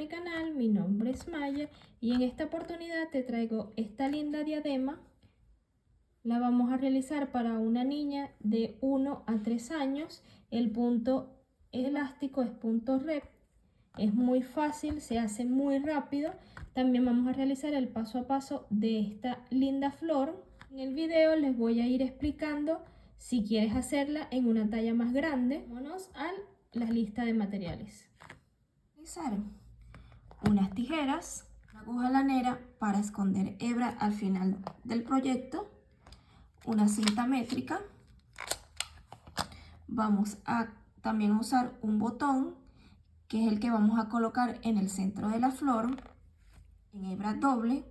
mi canal, mi nombre es Maya y en esta oportunidad te traigo esta linda diadema. La vamos a realizar para una niña de 1 a 3 años. El punto elástico es punto rep. Es muy fácil, se hace muy rápido. También vamos a realizar el paso a paso de esta linda flor. En el video les voy a ir explicando si quieres hacerla en una talla más grande. Vámonos a la lista de materiales. Utilizar unas tijeras, una aguja lanera para esconder hebra al final del proyecto, una cinta métrica. Vamos a también usar un botón que es el que vamos a colocar en el centro de la flor en hebra doble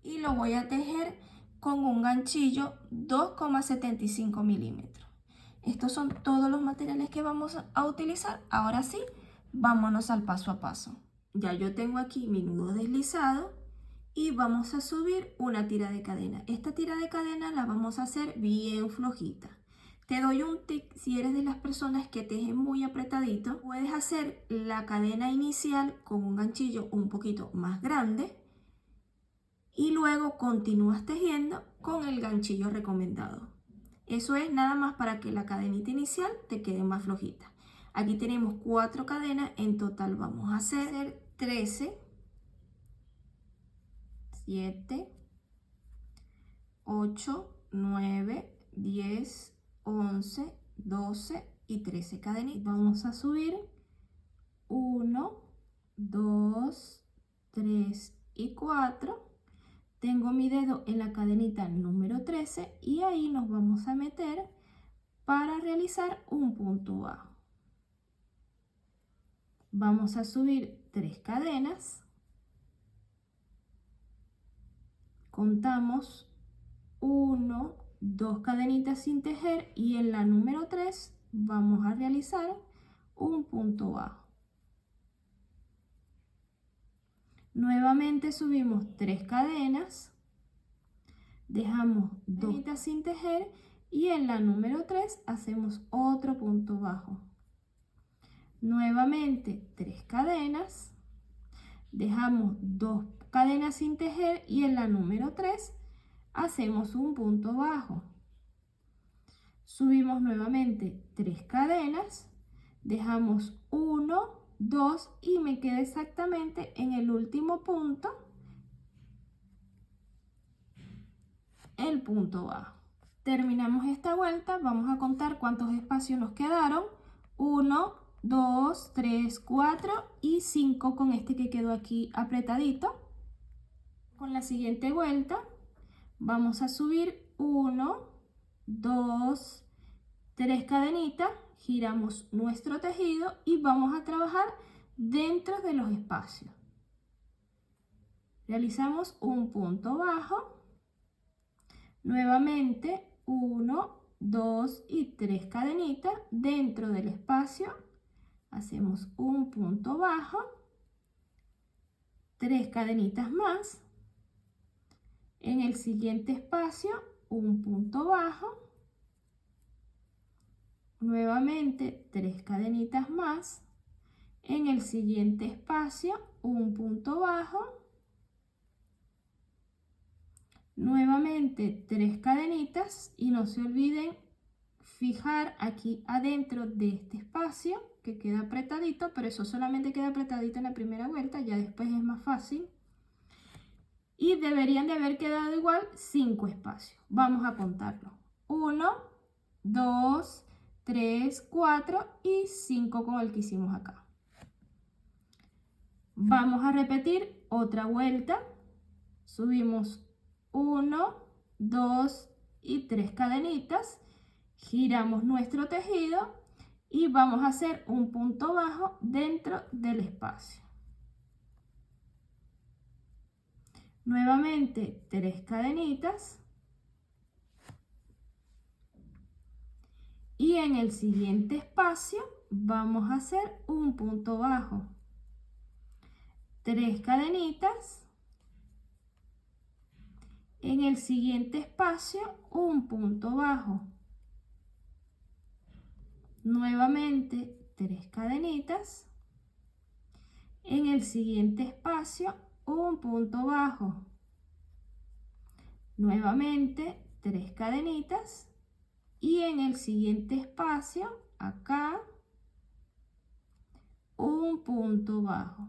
y lo voy a tejer con un ganchillo 2,75 milímetros. Estos son todos los materiales que vamos a utilizar. Ahora sí, vámonos al paso a paso. Ya yo tengo aquí mi nudo deslizado y vamos a subir una tira de cadena. Esta tira de cadena la vamos a hacer bien flojita. Te doy un tip: si eres de las personas que tejen muy apretadito, puedes hacer la cadena inicial con un ganchillo un poquito más grande y luego continúas tejiendo con el ganchillo recomendado. Eso es nada más para que la cadenita inicial te quede más flojita. Aquí tenemos 4 cadenas, en total vamos a hacer 13, 7, 8, 9, 10, 11, 12 y 13 cadenitas. Vamos a subir 1, 2, 3 y 4. Tengo mi dedo en la cadenita número 13 y ahí nos vamos a meter para realizar un punto bajo. Vamos a subir 3 cadenas. Contamos 1, 2 cadenitas sin tejer y en la número 3 vamos a realizar un punto bajo. Nuevamente subimos 3 cadenas, dejamos 2 cadenitas sin tejer y en la número 3 hacemos otro punto bajo. Nuevamente 3 cadenas, dejamos 2 cadenas sin tejer y en la número 3 hacemos un punto bajo. Subimos nuevamente 3 cadenas, dejamos 1, 2 y me queda exactamente en el último punto el punto bajo. Terminamos esta vuelta, vamos a contar cuántos espacios nos quedaron: 1, 2, 3, 4 y 5 con este que quedó aquí apretadito. Con la siguiente vuelta vamos a subir 1, 2, 3 cadenitas, giramos nuestro tejido y vamos a trabajar dentro de los espacios. Realizamos un punto bajo, nuevamente 1, 2 y 3 cadenitas dentro del espacio, hacemos un punto bajo, 3 cadenitas más, en el siguiente espacio un punto bajo, nuevamente 3 cadenitas más, en el siguiente espacio un punto bajo, nuevamente 3 cadenitas y no se olviden fijar aquí adentro de este espacio que queda apretadito, pero eso solamente queda apretadito en la primera vuelta, ya después es más fácil. Y deberían de haber quedado igual 5 espacios. Vamos a contarlo: 1, 2, 3, 4 y 5 con el que hicimos acá. Vamos a repetir otra vuelta. Subimos 1, 2 y 3 cadenitas, giramos nuestro tejido y vamos a hacer un punto bajo dentro del espacio. Nuevamente 3 cadenitas y en el siguiente espacio vamos a hacer un punto bajo, 3 cadenitas, en el siguiente espacio un punto bajo, nuevamente 3 cadenitas, en el el siguiente espacio un punto bajo. Nuevamente 3 cadenitas y en el siguiente espacio acá un punto bajo.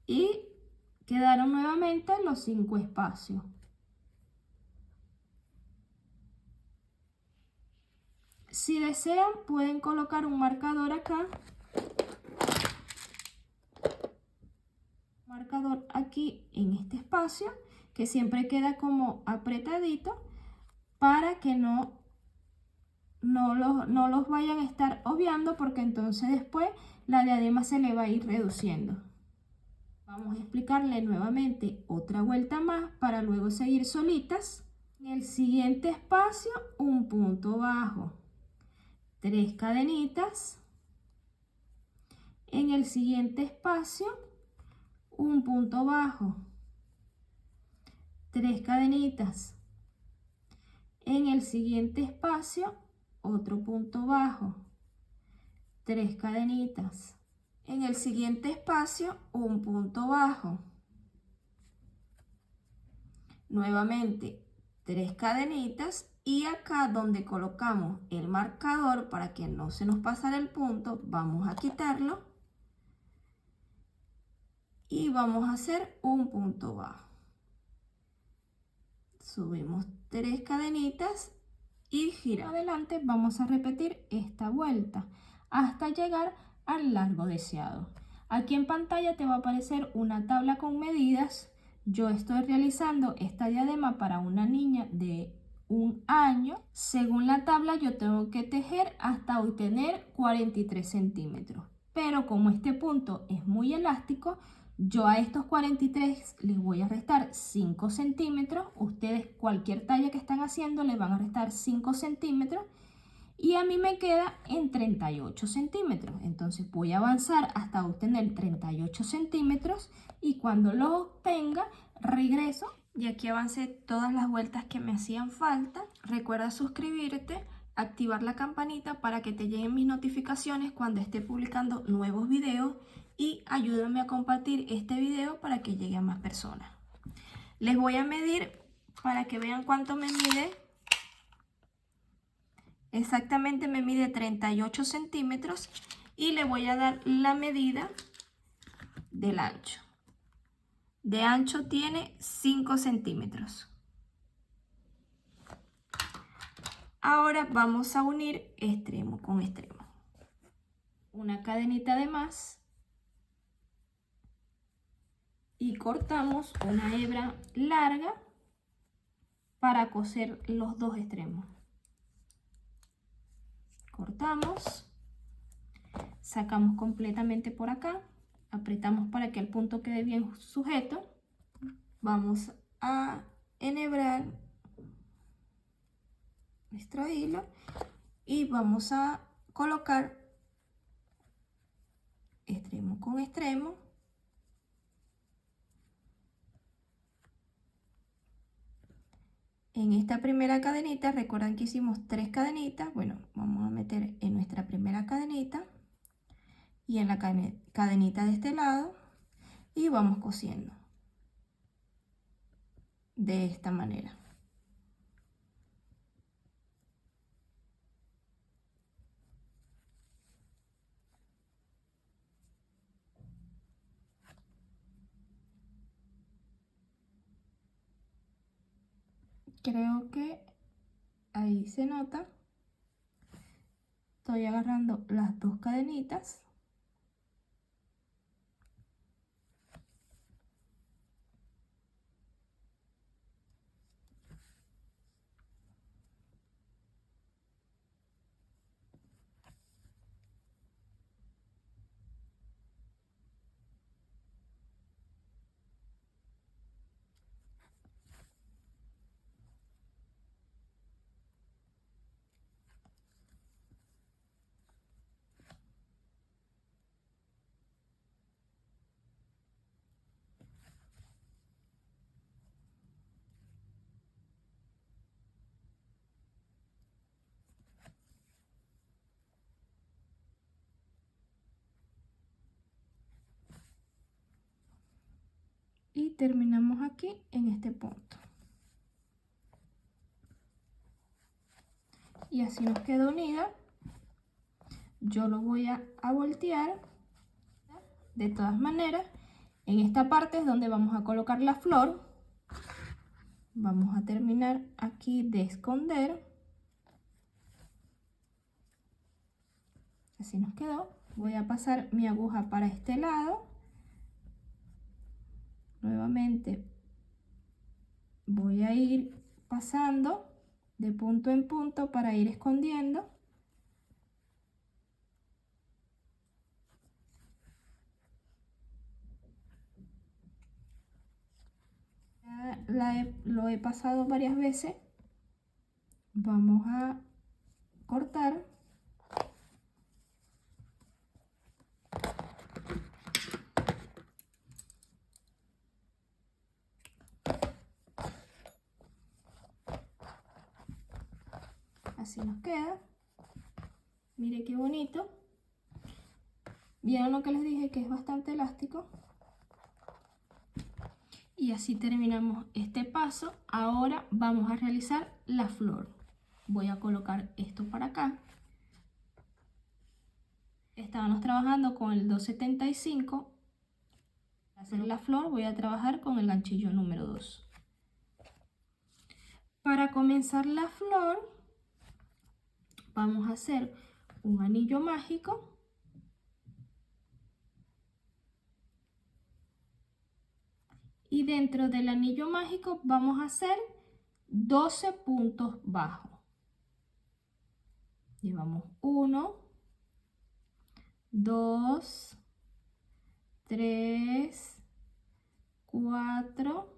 Y quedaron nuevamente los 5 espacios. Si desean, pueden colocar un marcador acá. Marcador aquí en este espacio, que siempre queda como apretadito para que no los vayan a estar obviando, porque entonces después la diadema se le va a ir reduciendo. Vamos a explicarle nuevamente otra vuelta más para luego seguir solitas. En el siguiente espacio un punto bajo, 3 cadenitas. En el siguiente espacio un punto bajo, 3 cadenitas. En el siguiente espacio otro punto bajo, 3 cadenitas. En el siguiente espacio un punto bajo, nuevamente 3 cadenitas, y acá donde colocamos el marcador para que no se nos pasara el punto, vamos a quitarlo y vamos a hacer un punto bajo. Subimos 3 cadenitas y gira adelante. Vamos a repetir esta vuelta hasta llegar al largo deseado. Aquí en pantalla te va a aparecer una tabla con medidas. Yo estoy realizando esta diadema para una niña de 1 año. Según la tabla yo tengo que tejer hasta obtener 43 centímetros. Pero como este punto es muy elástico, yo a estos 43 les voy a restar 5 centímetros. Ustedes cualquier talla que están haciendo les van a restar 5 centímetros. Y a mí me queda en 38 centímetros. Entonces voy a avanzar hasta obtener 38 centímetros. Y cuando lo obtenga, regreso. Y aquí avancé todas las vueltas que me hacían falta. Recuerda suscribirte, activar la campanita para que te lleguen mis notificaciones cuando esté publicando nuevos videos. Y ayúdame a compartir este video para que llegue a más personas. Les voy a medir para que vean cuánto me mide. Exactamente me mide 38 centímetros y le voy a dar la medida del ancho. De ancho tiene 5 centímetros. Ahora vamos a unir extremo con extremo. Una cadenita de más. Y cortamos una hebra larga para coser los dos extremos. Cortamos, sacamos completamente por acá, apretamos para que el punto quede bien sujeto. Vamos a enhebrar nuestro hilo y vamos a colocar extremo con extremo. En esta primera cadenita, recuerdan que hicimos 3 cadenitas. Bueno, vamos a meter en nuestra primera cadenita y en la cadenita de este lado y vamos cosiendo de esta manera. Creo que ahí se nota. Estoy agarrando las 2 cadenitas. terminamos aquí en este punto. Y así nos quedó unida. Yo lo voy a voltear. De todas maneras, en esta parte es donde vamos a colocar la flor. Vamos a terminar aquí de esconder. Así nos quedó. Voy a pasar mi aguja para este lado. Nuevamente voy a ir pasando de punto en punto para ir escondiendo. Lo he pasado varias veces. Vamos a cortar. Así nos queda. Mire qué bonito. ¿Vieron lo que les dije? Que es bastante elástico. Y así terminamos este paso. Ahora vamos a realizar la flor. Voy a colocar esto para acá. Estábamos trabajando con el 275. Para hacer la flor voy a trabajar con el ganchillo número 2. Para comenzar la flor vamos a hacer un anillo mágico. Y dentro del anillo mágico vamos a hacer 12 puntos bajos. Llevamos 1, 2, 3, 4,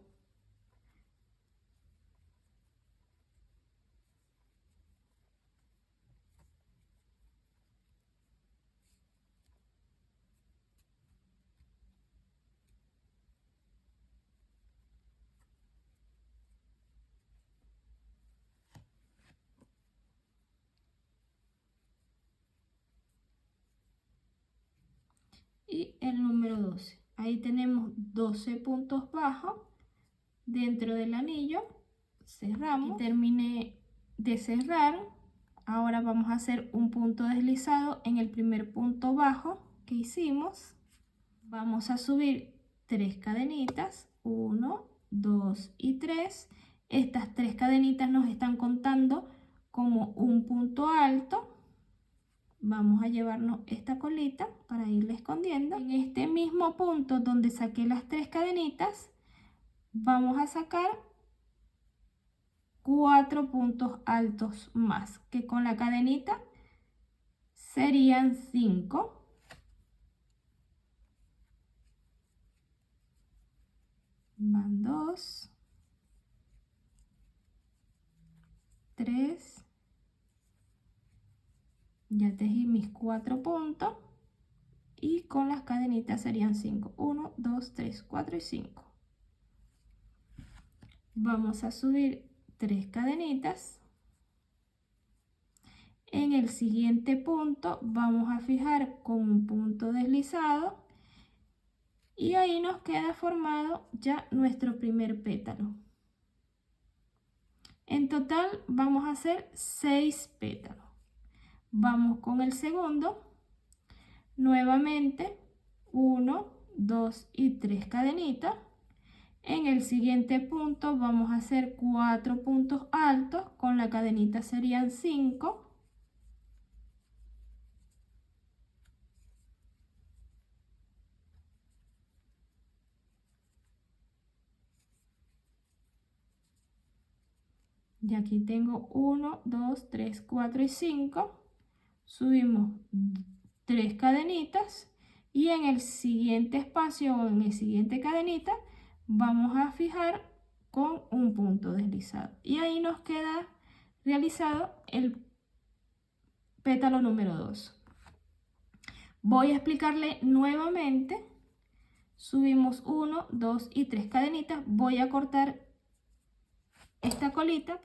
y el número 12. Ahí tenemos 12 puntos bajos dentro del anillo. Cerramos. Y terminé de cerrar. Ahora vamos a hacer un punto deslizado en el primer punto bajo que hicimos. Vamos a subir 3 cadenitas, 1, 2 y 3. Estas 3 cadenitas nos están contando como un punto alto. Vamos a llevarnos esta colita para irla escondiendo. En este mismo punto donde saqué las 3 cadenitas, vamos a sacar 4 puntos altos más, que con la cadenita serían 5. Van 2, 3. Ya tejí mis 4 puntos y con las cadenitas serían 5. 1, 2, 3, 4 y 5. Vamos a subir 3 cadenitas. En el siguiente punto vamos a fijar con un punto deslizado y ahí nos queda formado ya nuestro primer pétalo. En total vamos a hacer 6 pétalos. Vamos con el segundo. Nuevamente 1, 2 y 3 cadenitas. En el siguiente punto vamos a hacer 4 puntos altos, con la cadenita serían 5. Y aquí tengo 1, 2, 3, 4 y 5. Subimos 3 cadenitas y en el siguiente espacio o en el siguiente cadenita vamos a fijar con un punto deslizado. Y ahí nos queda realizado el pétalo número 2. Voy a explicarle nuevamente. Subimos 1, 2 y 3 cadenitas. Voy a cortar esta colita.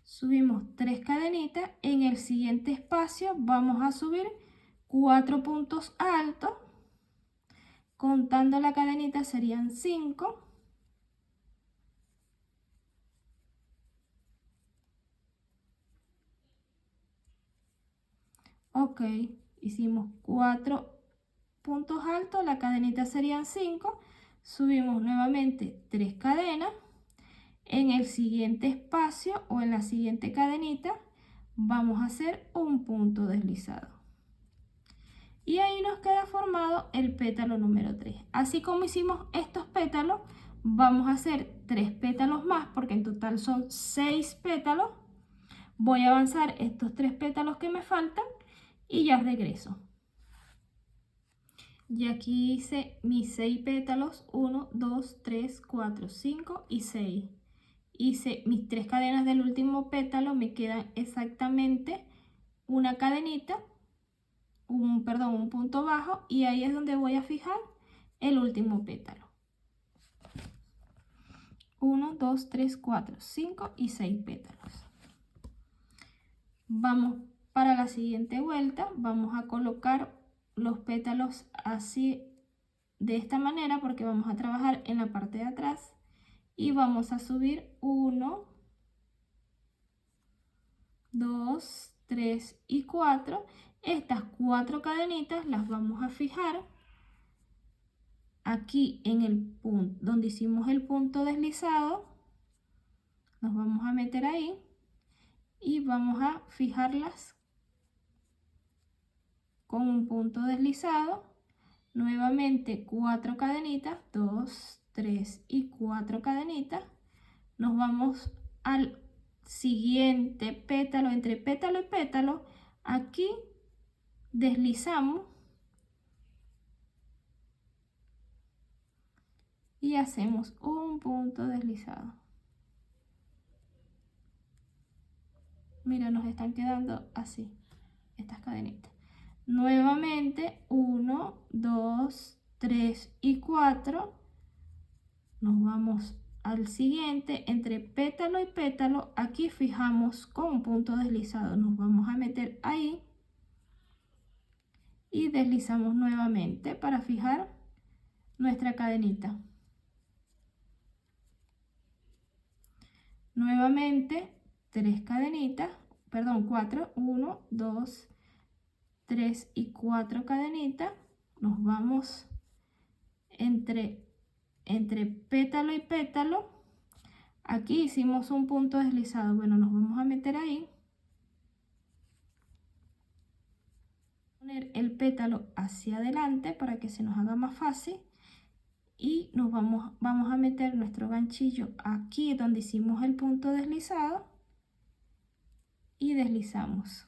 Subimos 3 cadenitas. En el siguiente espacio vamos a subir 4 puntos altos, contando la cadenita serían 5. Ok, hicimos 4 puntos altos, la cadenita serían 5, subimos nuevamente 3 cadenas. En el siguiente espacio o en la siguiente cadenita vamos a hacer un punto deslizado. Y ahí nos queda formado el pétalo número 3. Así como hicimos estos pétalos, vamos a hacer 3 pétalos más porque en total son 6 pétalos. Voy a avanzar estos 3 pétalos que me faltan y ya regreso. Y aquí hice mis 6 pétalos, 1, 2, 3, 4, 5 y 6. Hice mis 3 cadenas del último pétalo, me quedan exactamente una cadenita, un punto bajo, y ahí es donde voy a fijar el último pétalo. 1, 2, 3, 4, 5 y 6 pétalos. Vamos para la siguiente vuelta, vamos a colocar los pétalos así, de esta manera, porque vamos a trabajar en la parte de atrás y vamos a subir 1, 2, 3 y 4. Estas 4 cadenitas las vamos a fijar aquí en el punto donde hicimos el punto deslizado. Nos vamos a meter ahí y vamos a fijarlas con un punto deslizado. Nuevamente 4 cadenitas, 2, 3 y 4 cadenitas. Nos vamos al siguiente pétalo, entre pétalo y pétalo. Aquí deslizamos y hacemos un punto deslizado. Mira, nos están quedando así estas cadenitas. Nuevamente 1, 2, 3 y 4. Nos vamos al siguiente, entre pétalo y pétalo. Aquí fijamos con un punto deslizado. Nos vamos a meter ahí y deslizamos nuevamente para fijar nuestra cadenita. Nuevamente 3 cadenitas, perdón, 4, 1, 2, 3 y 4 cadenitas. Nos vamos entre pétalo y pétalo. Aquí hicimos un punto deslizado. Bueno, nos vamos a meter ahí. Poner el pétalo hacia adelante para que se nos haga más fácil. Y nos vamos a meter nuestro ganchillo aquí donde hicimos el punto deslizado. Y deslizamos.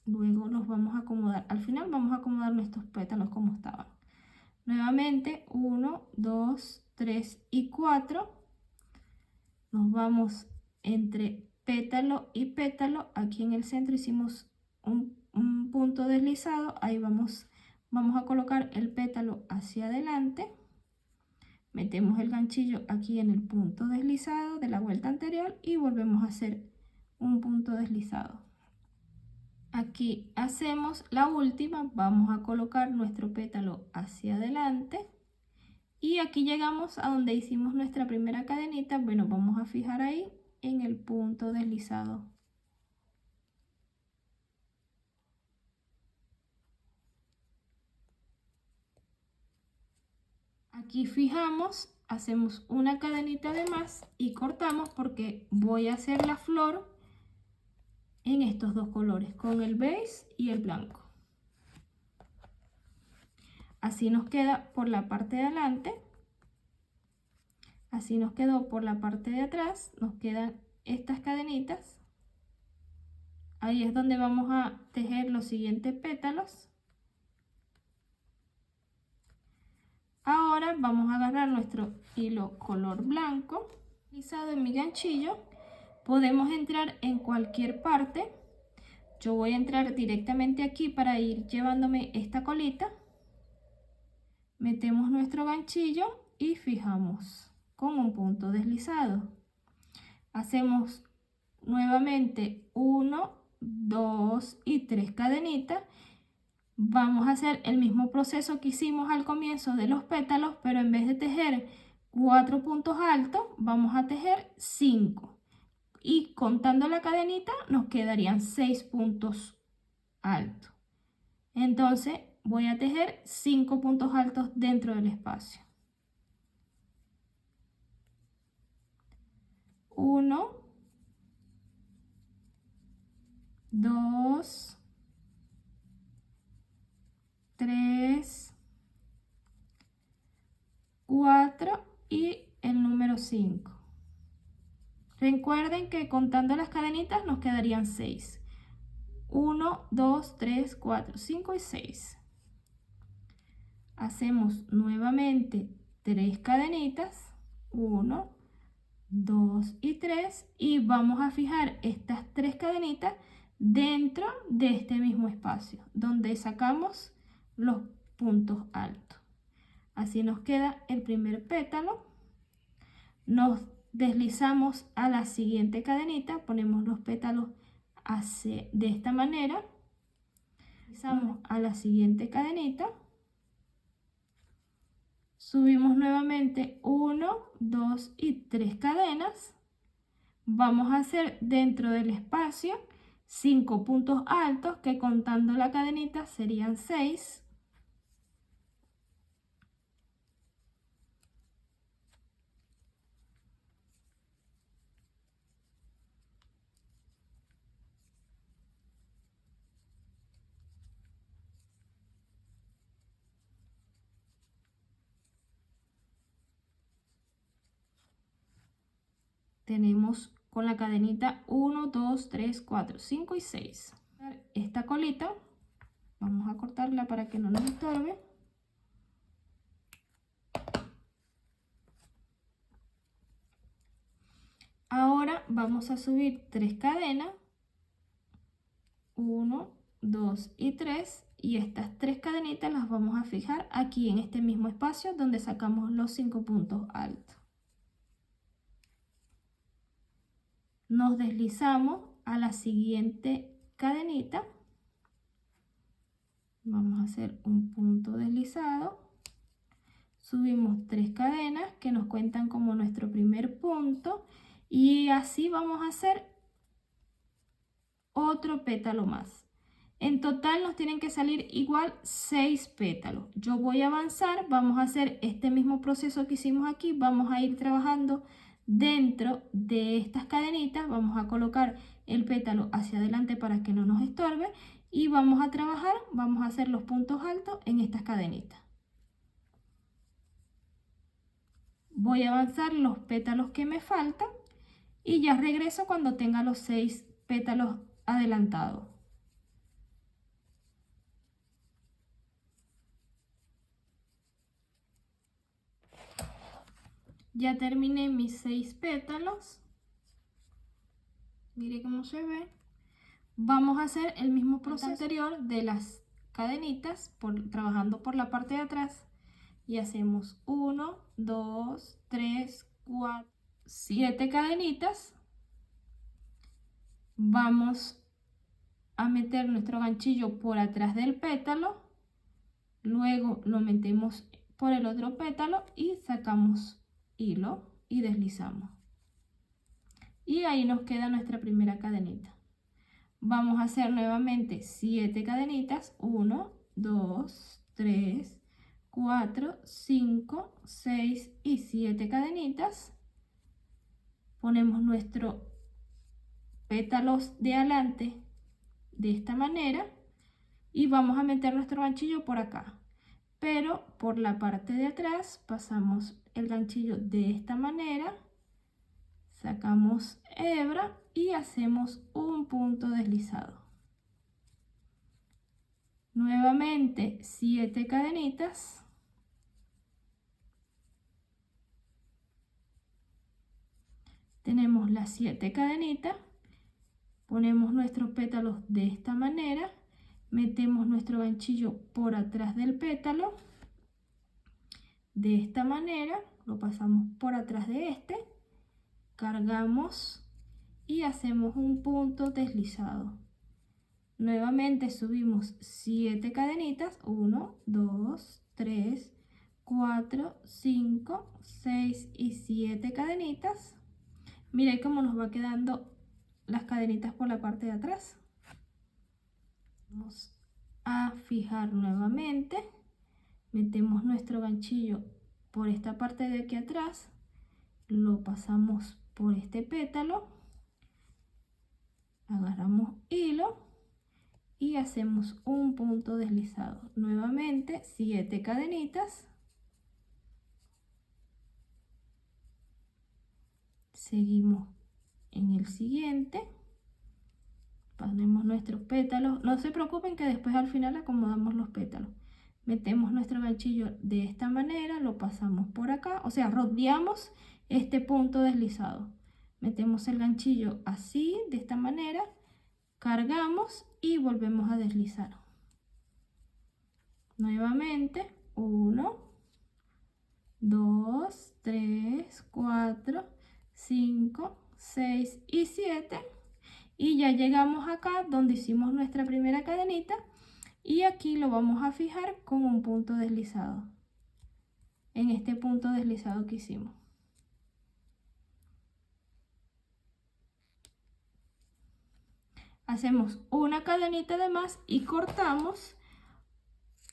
Luego los vamos a acomodar. Al final vamos a acomodar nuestros pétalos como estaban. Nuevamente 1, 2, 3 y 4. Nos vamos entre pétalo y pétalo. Aquí en el centro hicimos un punto deslizado. Ahí vamos a colocar el pétalo hacia adelante. Metemos el ganchillo aquí en el punto deslizado de la vuelta anterior y volvemos a hacer un punto deslizado. Aquí hacemos la última, vamos a colocar nuestro pétalo hacia adelante y aquí llegamos a donde hicimos nuestra primera cadenita. Bueno, vamos a fijar ahí en el punto deslizado. Aquí fijamos, hacemos una cadenita de más y cortamos porque voy a hacer la flor en estos dos colores, con el beige y el blanco. Así nos queda por la parte de adelante. Así nos quedó por la parte de atrás. Nos quedan estas cadenitas. Ahí es donde vamos a tejer los siguientes pétalos. Ahora vamos a agarrar nuestro hilo color blanco, deslizado en mi ganchillo. Podemos entrar en cualquier parte. Yo voy a entrar directamente aquí para ir llevándome esta colita. Metemos nuestro ganchillo y fijamos con un punto deslizado. Hacemos nuevamente 1, 2 y 3 cadenitas. Vamos a hacer el mismo proceso que hicimos al comienzo de los pétalos, pero en vez de tejer 4 puntos altos, vamos a tejer 5. Y contando la cadenita nos quedarían 6 puntos altos. Entonces voy a tejer 5 puntos altos dentro del espacio. 1, 2, 3, 4 y el número 5. Recuerden que contando las cadenitas nos quedarían 6. 1, 2, 3, 4, 5 y 6. Hacemos nuevamente 3 cadenitas. 1, 2 y 3. Y vamos a fijar estas 3 cadenitas dentro de este mismo espacio, donde sacamos los puntos altos. Así nos queda el primer pétalo. Nos deslizamos a la siguiente cadenita, ponemos los pétalos de esta manera, deslizamos a la siguiente cadenita, subimos nuevamente 1, 2 y 3 cadenas, vamos a hacer dentro del espacio 5 puntos altos que contando la cadenita serían 6. Tenemos con la cadenita 1, 2, 3, 4, 5 y 6. Esta colita vamos a cortarla para que no nos estorbe. Ahora vamos a subir 3 cadenas. 1, 2 y 3. Y estas 3 cadenitas las vamos a fijar aquí en este mismo espacio donde sacamos los 5 puntos altos. Nos deslizamos a la siguiente cadenita. Vamos a hacer un punto deslizado. Subimos 3 cadenas que nos cuentan como nuestro primer punto. Y así vamos a hacer otro pétalo más. En total nos tienen que salir igual 6 pétalos. Yo voy a avanzar, vamos a hacer este mismo proceso que hicimos aquí. Vamos a ir trabajando dentro de estas cadenitas. Vamos a colocar el pétalo hacia adelante para que no nos estorbe. Y vamos a trabajar, vamos a hacer los puntos altos en estas cadenitas. Voy a avanzar los pétalos que me faltan. Y ya regreso cuando tenga los 6 pétalos adelantados. Ya terminé mis 6 pétalos. Mire cómo se ve. Vamos a hacer el mismo proceso anterior de las cadenitas, trabajando por la parte de atrás. Y hacemos 1, 2, 3, 4, 7 cadenitas. Vamos a meter nuestro ganchillo por atrás del pétalo. Luego lo metemos por el otro pétalo y sacamos hilo y deslizamos. Y ahí nos queda nuestra primera cadenita. Vamos a hacer nuevamente 7 cadenitas. 1, 2, 3, 4, 5, 6 y 7 cadenitas. Ponemos nuestros pétalos de adelante de esta manera y vamos a meter nuestro ganchillo por acá. Pero por la parte de atrás pasamos el ganchillo de esta manera, sacamos hebra y hacemos un punto deslizado. Nuevamente 7 cadenitas. Tenemos las 7 cadenitas, ponemos nuestros pétalos de esta manera, metemos nuestro ganchillo por atrás del pétalo, de esta manera, lo pasamos por atrás de este, cargamos y hacemos un punto deslizado. Nuevamente subimos 7 cadenitas, 1, 2, 3, 4, 5, 6 y 7 cadenitas. Miren cómo nos va quedando las cadenitas por la parte de atrás. Vamos a fijar nuevamente, metemos nuestro ganchillo por esta parte de aquí atrás, lo pasamos por este pétalo, agarramos hilo y hacemos un punto deslizado. Nuevamente 7 cadenitas, seguimos en el siguiente, ponemos nuestros pétalos. No se preocupen que después al final acomodamos los pétalos. Metemos nuestro ganchillo de esta manera, lo pasamos por acá, o sea, rodeamos este punto deslizado. Metemos el ganchillo así, de esta manera, cargamos y volvemos a deslizar. Nuevamente, 1, 2, 3, 4, 5, 6 y 7. Y ya llegamos acá donde hicimos nuestra primera cadenita. Y aquí lo vamos a fijar con un punto deslizado. En este punto deslizado que hicimos. Hacemos una cadenita de más y cortamos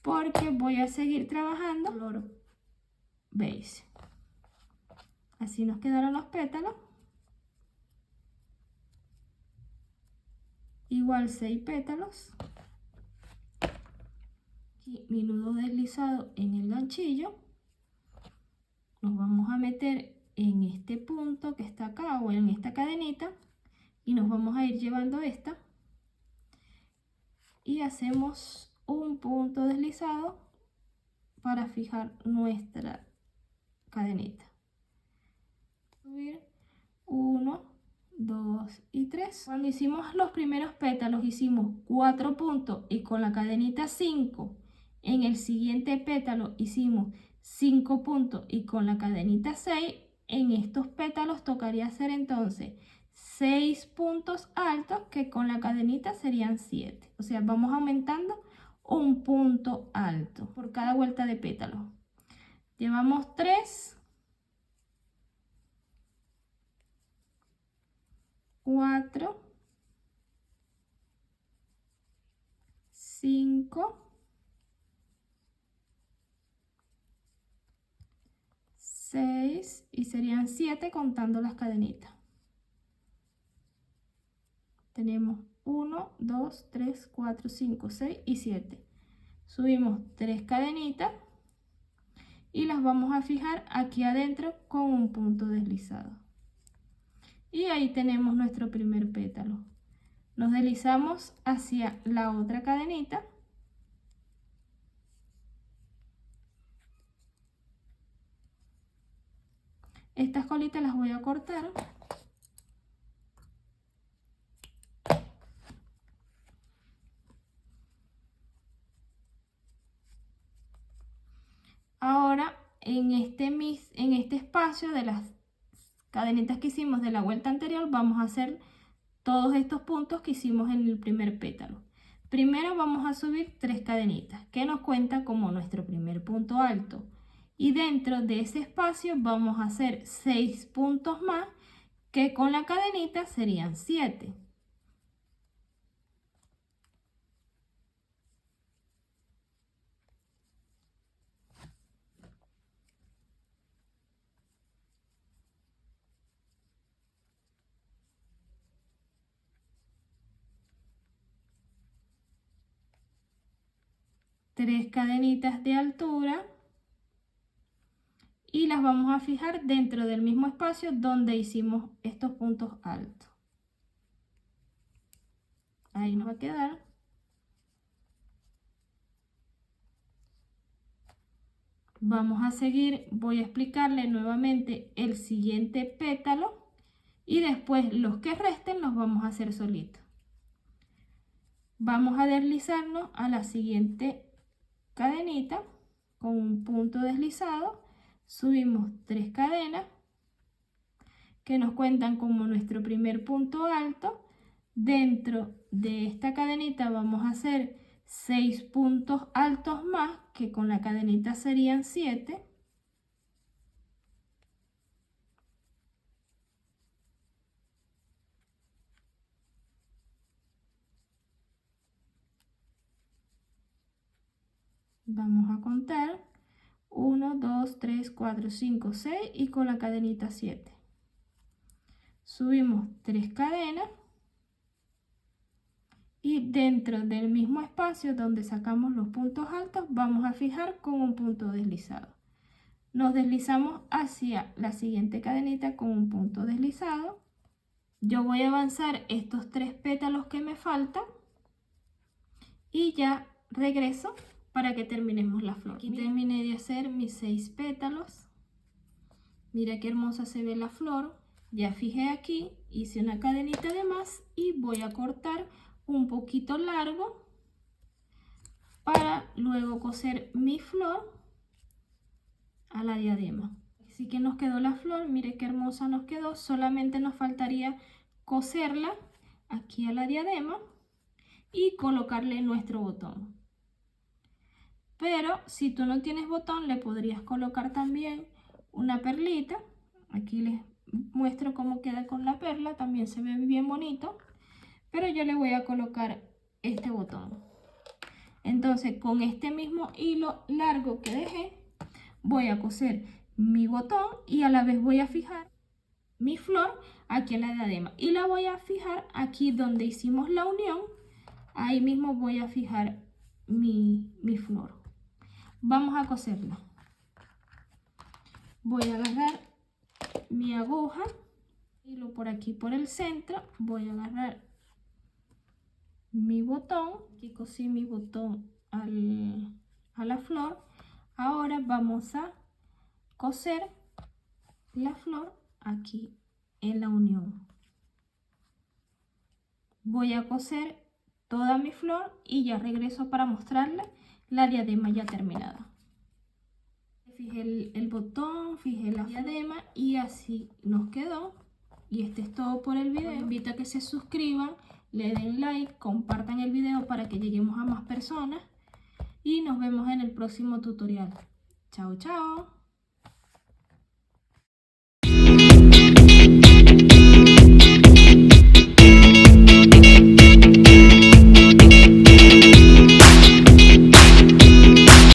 porque voy a seguir trabajando color beige. Así nos quedaron los pétalos. Igual 6 pétalos. Aquí mi nudo deslizado en el ganchillo. Nos vamos a meter en este punto que está acá o en esta cadenita y nos vamos a ir llevando esta y hacemos un punto deslizado para fijar nuestra cadenita. Subir 1, 2 y 3. Cuando hicimos los primeros pétalos hicimos 4 puntos y con la cadenita 5. En el siguiente pétalo hicimos 5 puntos y con la cadenita 6. En estos pétalos tocaría hacer entonces 6 puntos altos que con la cadenita serían 7. O sea, vamos aumentando un punto alto por cada vuelta de pétalo. Llevamos 3, 4, 5, 6 y serían 7 contando las cadenitas. Tenemos 1, 2, 3, 4, 5, 6 y 7. Subimos 3 cadenitas y las vamos a fijar aquí adentro con un punto deslizado. Y ahí tenemos nuestro primer pétalo. Nos deslizamos hacia la otra cadenita. Estas colitas las voy a cortar. Ahora en este espacio de las cadenitas que hicimos de la vuelta anterior vamos a hacer todos estos puntos que hicimos en el primer pétalo. Primero vamos a subir 3 cadenitas que nos cuenta como nuestro primer punto alto. Y dentro de ese espacio vamos a hacer 6 puntos más que con la cadenita serían 7. Tres cadenitas de altura y las vamos a fijar dentro del mismo espacio donde hicimos estos puntos altos. Ahí nos va a quedar. Vamos a seguir, voy a explicarle nuevamente el siguiente pétalo y después los que resten los vamos a hacer solitos. Vamos a deslizarnos a la siguiente cadenita con un punto deslizado, subimos 3 cadenas que nos cuentan como nuestro primer punto alto. Dentro de esta cadenita vamos a hacer 6 puntos altos más, que con la cadenita serían 7. Vamos a contar 1, 2, 3, 4, 5, 6 y con la cadenita 7. Subimos 3 cadenas y dentro del mismo espacio donde sacamos los puntos altos vamos a fijar con un punto deslizado. Nos deslizamos hacia la siguiente cadenita con un punto deslizado. Yo voy a avanzar estos 3 pétalos que me faltan y ya regreso para que terminemos la flor. Aquí terminé de hacer mis 6 pétalos. Mira qué hermosa se ve la flor. Ya fijé aquí, hice una cadenita de más y voy a cortar un poquito largo para luego coser mi flor a la diadema. Así que nos quedó la flor, mire qué hermosa nos quedó. Solamente nos faltaría coserla aquí a la diadema y colocarle nuestro botón. Pero si tú no tienes botón, le podrías colocar también una perlita. Aquí les muestro cómo queda con la perla, también se ve bien bonito. Pero yo le voy a colocar este botón. Entonces con este mismo hilo largo que dejé, voy a coser mi botón y a la vez voy a fijar mi flor aquí en la diadema. Y la voy a fijar aquí donde hicimos la unión. Ahí mismo voy a fijar mi flor. Vamos a coserla. Voy a agarrar mi aguja, hilo por aquí por el centro, voy a agarrar mi botón, aquí cosí mi botón a la flor. Ahora vamos a coser la flor aquí en la unión. Voy a coser toda mi flor y ya regreso para mostrarles la diadema ya terminada. Fijé el botón, fijé la diadema y así nos quedó. Y este es todo por el video. Los invito a que se suscriban, le den like, compartan el video para que lleguemos a más personas y nos vemos en el próximo tutorial. Chao, chao.